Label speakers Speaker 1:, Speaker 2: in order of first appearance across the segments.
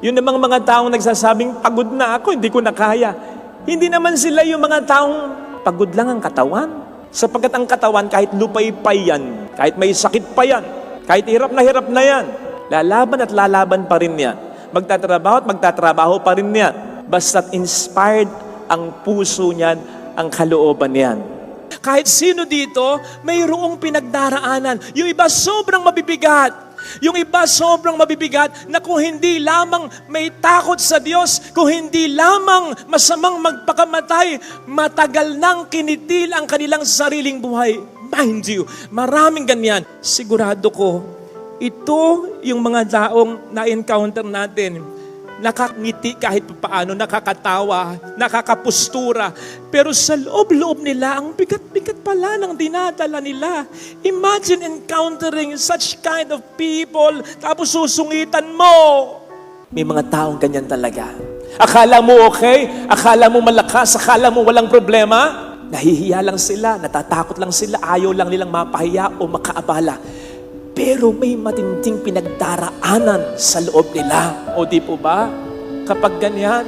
Speaker 1: Yun namang mga taong nagsasabing, pagod na ako, hindi ko na kaya. Hindi naman sila yung mga taong pagod lang ang katawan. Sapagkat ang katawan, kahit lupay-pay yan, kahit may sakit pa yan, kahit hirap na yan, lalaban at lalaban pa rin yan. Magtatrabaho at magtatrabaho pa rin yan. Basta't inspired ang puso niyan, ang kalooban niyan. Kahit sino dito, mayroong pinagdaraanan. Yung iba sobrang mabibigat. Yung iba sobrang mabibigat na kung hindi lamang may takot sa Diyos, kung hindi lamang masamang magpakamatay, matagal nang kinitil ang kanilang sariling buhay. Mind you, maraming ganyan. Sigurado ko, ito yung mga taong na-encounter natin. Nakangiti kahit paano, nakakatawa, nakakapustura. Pero sa loob-loob nila, ang bigat-bigat pala ng dinadala nila. Imagine encountering such kind of people, tapos susungitan mo. May mga taong ganyan talaga. Akala mo okay? Akala mo malakas? Akala mo walang problema? Nahihiya lang sila, natatakot lang sila, ayaw lang nilang mapahiya o makaabala. Pero may matinding pinagdaraanan sa loob nila. O di po ba? Kapag ganyan,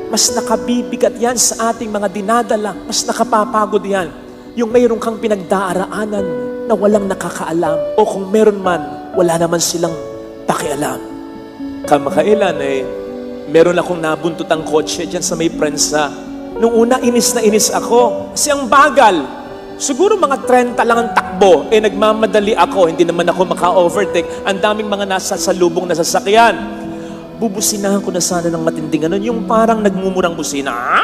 Speaker 1: mas nakabibigat yan sa ating mga dinadala. Mas nakapapagod yan. Yung mayroon kang pinagdaraanan na walang nakakaalam. O kung meron man, wala naman silang pakialam. Kamakailan meron akong nabuntutang kotse dyan sa may prensa. Nung una, inis na inis ako. Kasi ang bagal. Siguro mga 30 lang ang takbo, nagmamadali ako, hindi naman ako maka-overtake. Ang daming mga nasa salubong na sasakyan. Bubusinahan ko na sana ng matinding yung parang nagmumurang busina.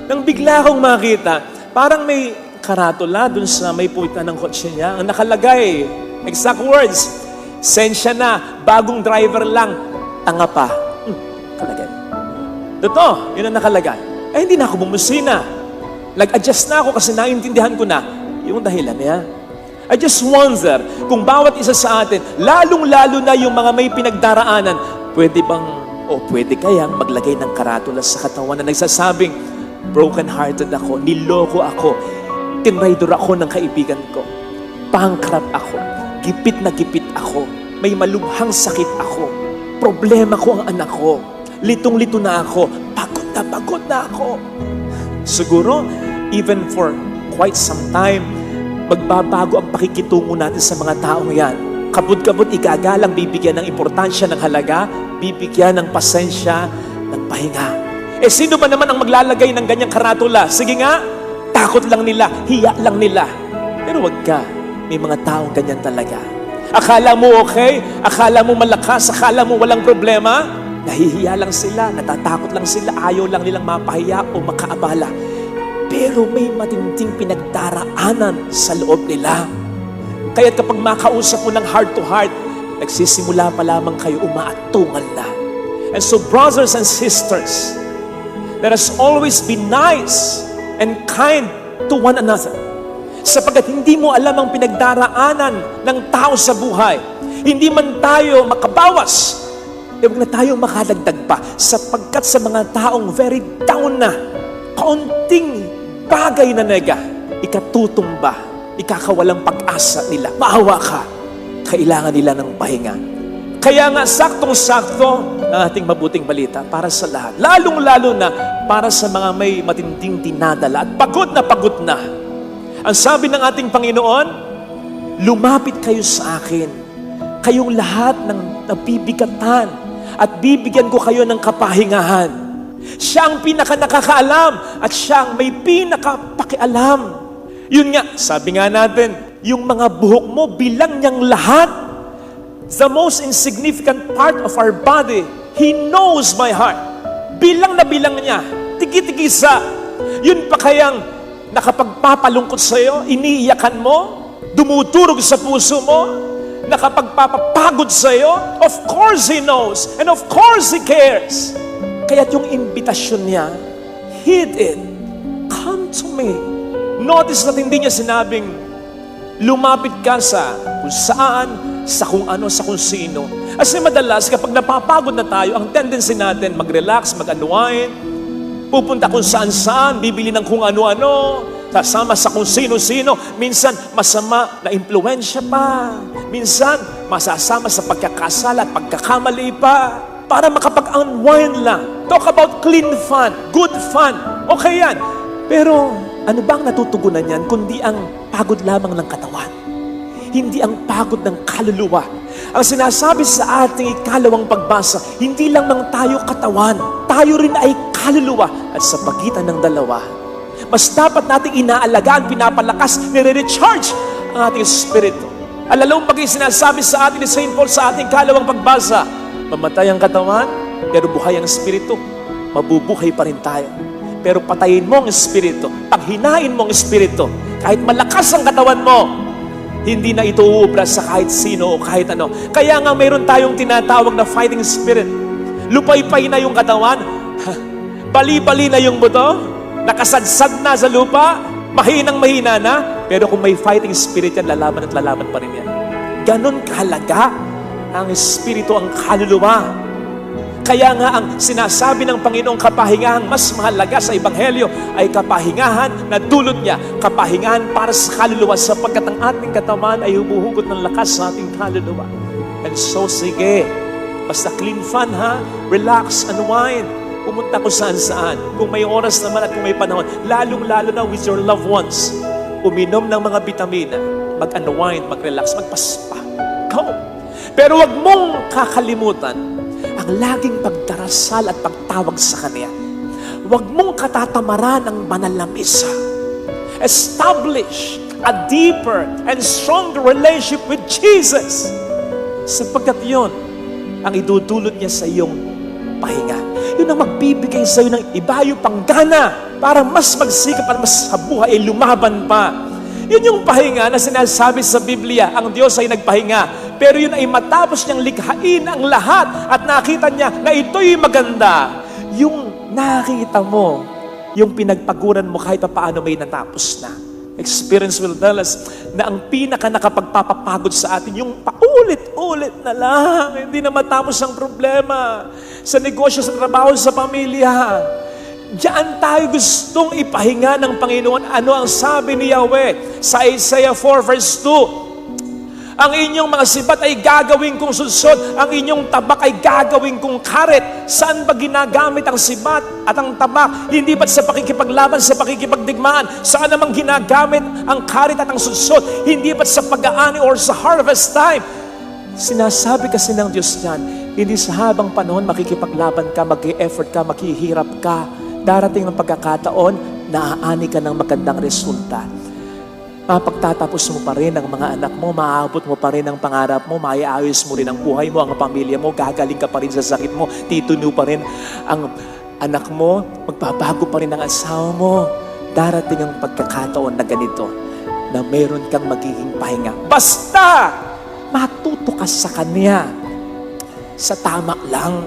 Speaker 1: Nang bigla akong makita, parang may karatula dun sa may puwitan ng kotse niya. Ang nakalagay, exact words, sensya na, bagong driver lang, tanga pa. Kalagay. Totoo, yun ang nakalagay. Hindi na ako bumusina. Nag-adjust na ako kasi naintindihan ko na yung dahilan niya. I just wonder kung bawat isa sa atin, lalong-lalo na yung mga may pinagdaraanan, pwede bang o pwede kayang maglagay ng karatula sa katawan na nagsasabing, broken-hearted ako, niloko ako, tinraidor ako ng kaibigan ko, bankrupt ako, gipit na gipit ako, may malubhang sakit ako, problema ko ang anak ko, litong-lito na ako, pagod na ako. Siguro, even for quite some time, magbabago ang pakikitungo natin sa mga taong yan. Kabut-kabut, igagalang, bibigyan ng importansya ng halaga, bibigyan ng pasensya, ng pahinga. Sino ba naman ang maglalagay ng ganyang karatula? Sige nga, takot lang nila, hiya lang nila. Pero wag ka, may mga taong ganyan talaga. Akala mo okay? Akala mo malakas? Akala mo walang problema? Nahihiya lang sila, natatakot lang sila, ayaw lang nilang mapahiya o makaabala. Pero may matinding pinagdaraanan sa loob nila. Kaya kapag makausap mo ng heart to heart, nagsisimula pa lamang kayo umaatungal na. And so brothers and sisters, let us always be nice and kind to one another. Sapagkat hindi mo alam ang pinagdaraanan ng tao sa buhay. Hindi man tayo makabawas, huwag na tayo makadagdag pa sapagkat sa mga taong very down na, kaunting bagay na nega, ikatutumba, ikakawalang pag-asa nila. Maawa ka, kailangan nila ng pahinga. Kaya nga, saktong-sakto ang ating mabuting balita para sa lahat. Lalong-lalo na para sa mga may matinding dinadala at pagod na. Ang sabi ng ating Panginoon, lumapit kayo sa akin, kayong lahat ng nabibigatan, at bibigyan ko kayo ng kapahingahan. Siya ang pinaka-nakakaalam at siya ang may pinaka-pakialam. Yun nga, sabi nga natin, yung mga buhok mo, bilang niyang lahat. The most insignificant part of our body, He knows my heart. Bilang na bilang niya, tigi-tigisa. Yun pa kayang nakapagpapalungkot sa'yo, iniiyakan mo, dumuturog sa puso mo, nakapagpapapagod sa iyo, of course He knows, and of course He cares. Kaya't yung imbitasyon niya, heed it, come to me. Notice na hindi niya sinabing, lumapit ka sa kung saan, sa kung ano, sa kung sino. Kasi madalas, kapag napapagod na tayo, ang tendency natin, mag-relax, mag-unwind, pupunta kung saan-saan, bibili ng kung ano-ano, kasama sa kung sino-sino, minsan masama na impluensya pa, minsan masasama sa pagkakasala at pagkakamali pa. para makapag-unwind lang. Talk about clean fun, good fun. Okay yan. Pero ano ba ang natutugunan yan kundi ang pagod lamang ng katawan? Hindi ang pagod ng kaluluwa. Ang sinasabi sa ating ikalawang pagbasa, hindi lang mang tayo katawan, tayo rin ay kaluluwa. At sa pagitan ng dalawa, mas dapat nating inaalagaan, pinapalakas, nire-recharge ang ating espiritu. Alalong pag sinasabi sa atin ni St. Paul sa ating ikalawang pagbasa, mamatay ang katawan, pero buhay ang espiritu. Mabubuhay pa rin tayo. Pero patayin mo ang espiritu, paghinain mo ang espiritu, kahit malakas ang katawan mo, hindi na ito uubra sa kahit sino o kahit ano. Kaya nga mayroon tayong tinatawag na fighting spirit. Lupay-pay na yung katawan, bali-bali na yung buto, nakasadsad na sa lupa, mahinang-mahina na, pero kung may fighting spirit yan, lalaban at lalaban pa rin yan. Ganon kahalaga ang espiritu, ang kaluluwa. Kaya nga ang sinasabi ng Panginoong kapahingahan mas mahalaga sa Ebanghelyo ay kapahingahan na dulot niya, kapahingahan para sa kaluluwa sapagkat ang ating katawan ay humuhugot ng lakas sa ating kaluluwa. And so sige, basta clean fun ha, relax, unwind, pumunta ko saan-saan. Kung may oras naman at kung may panahon, lalong-lalo na with your loved ones, uminom ng mga bitamina, mag-unwind, mag-relax, magpaspa. Go! Pero wag mong kakalimutan ang laging pagdarasal at pagtawag sa Kanya. Huwag mong katatamaran ang banal na misa. Establish a deeper and stronger relationship with Jesus. Sapagkat yun ang idudulot niya sa iyong pahinga. Yun ang magbibigay sa iyo ng ibayo pang gana para mas magsikap at mas sa buhay ay lumaban pa. Yun yung pahinga na sinasabi sa Biblia, ang Diyos ay nagpahinga. Pero yun ay matapos niyang likhain ang lahat at nakita niya na ito'y maganda. Yung nakita mo, yung pinagpaguran mo kahit pa paano may natapos na. Experience will tell us na ang pinaka nakapagpapapagod sa atin, yung paulit-ulit na lang, hindi na matapos ang problema. Sa negosyo, sa trabaho, sa pamilya. Diyan tayo gustong ipahinga ng Panginoon. Ano ang sabi ni Yahweh sa Isaiah 4 verse 2? Ang inyong mga sibat ay gagawin kong sunsod, ang inyong tabak ay gagawin kong karet. Saan ba ginagamit ang sibat at ang tabak? Hindi ba't sa pakikipaglaban, sa pakikipagdigmaan? Saan namang ginagamit ang karet at ang sunsod? Hindi ba't sa pag-aani or sa harvest time? Sinasabi kasi ng Diyos yan, hindi sa habang panahon makikipaglaban ka, mag-e-effort ka, maghihirap ka. Darating ng pagkakataon, naaani ka ng magandang resulta. Mapagtatapos mo pa rin ang mga anak mo, maaabot mo pa rin ang pangarap mo, maiayos mo rin ang buhay mo, ang pamilya mo, gagaling ka pa rin sa sakit mo, tituno pa rin ang anak mo, magbabago pa rin ang asawa mo. Darating ang pagkakataon na ganito, na meron kang magiging pahinga. Basta matuto ka sa Kanya, sa tama lang,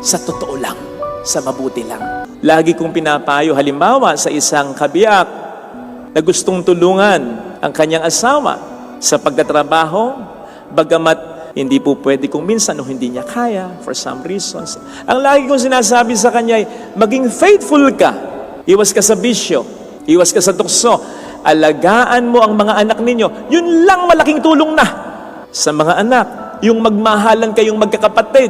Speaker 1: sa totoo lang, sa mabuti lang. Lagi kong pinapayo, halimbawa sa isang kabiyak na gustong tulungan ang kanyang asawa sa pagtatrabaho, bagamat hindi po pwede kung minsan o hindi niya kaya for some reasons. Ang lagi kong sinasabi sa kanya ay, maging faithful ka. Iwas ka sa bisyo, iwas ka sa tukso, alagaan mo ang mga anak ninyo. Yun lang malaking tulong na sa mga anak. Yung magmahalan kayong magkakapatid,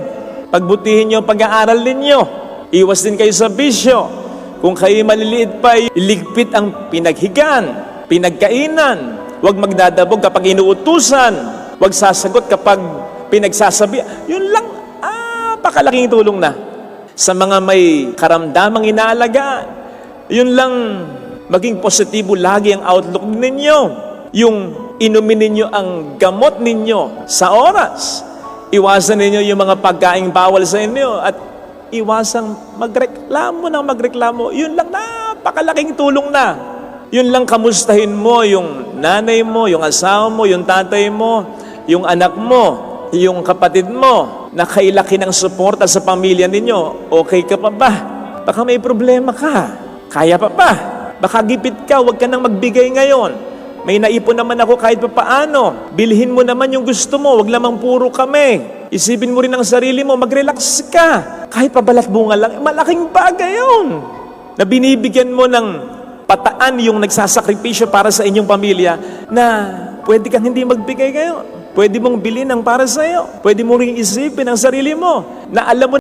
Speaker 1: pagbutihin niyo ang pag-aaral ninyo. Iwas din kayo sa bisyo. Kung kayo maliliit pa, iligpit ang pinaghigan, pinagkainan. Huwag magdadabog kapag inuutusan. Huwag sasagot kapag pinagsasabi. Yun lang, pakalaking tulong na. Sa mga may karamdamang inaalagaan, yun lang, maging positibo lagi ang outlook ninyo. Yung inumin ninyo ang gamot ninyo sa oras. Iwasan ninyo yung mga pagkaing bawal sa inyo at iwasang magreklamo ng magreklamo. Yun lang, napakalaking tulong na. Yun lang, kamustahin mo yung nanay mo, yung asawa mo, yung tatay mo, yung anak mo, yung kapatid mo, na kailaki ng suporta sa pamilya ninyo. Okay ka pa ba? Baka may problema ka. Kaya pa ba? Baka gipit ka, huwag ka nang magbigay ngayon. May naipon naman ako kahit pa paano. Bilhin mo naman yung gusto mo, huwag lamang puro kami. Isipin mo rin ang sarili mo, mag-relax ka. Kahit pabalat bunga lang, malaking bagay yun. Na binibigyan mo ng pataan yung nagsasakripisyo para sa inyong pamilya na pwede kang hindi magbigay ngayon. Pwede mong bilhin ang para sa'yo. Pwede mo ring isipin ang sarili mo na alam mo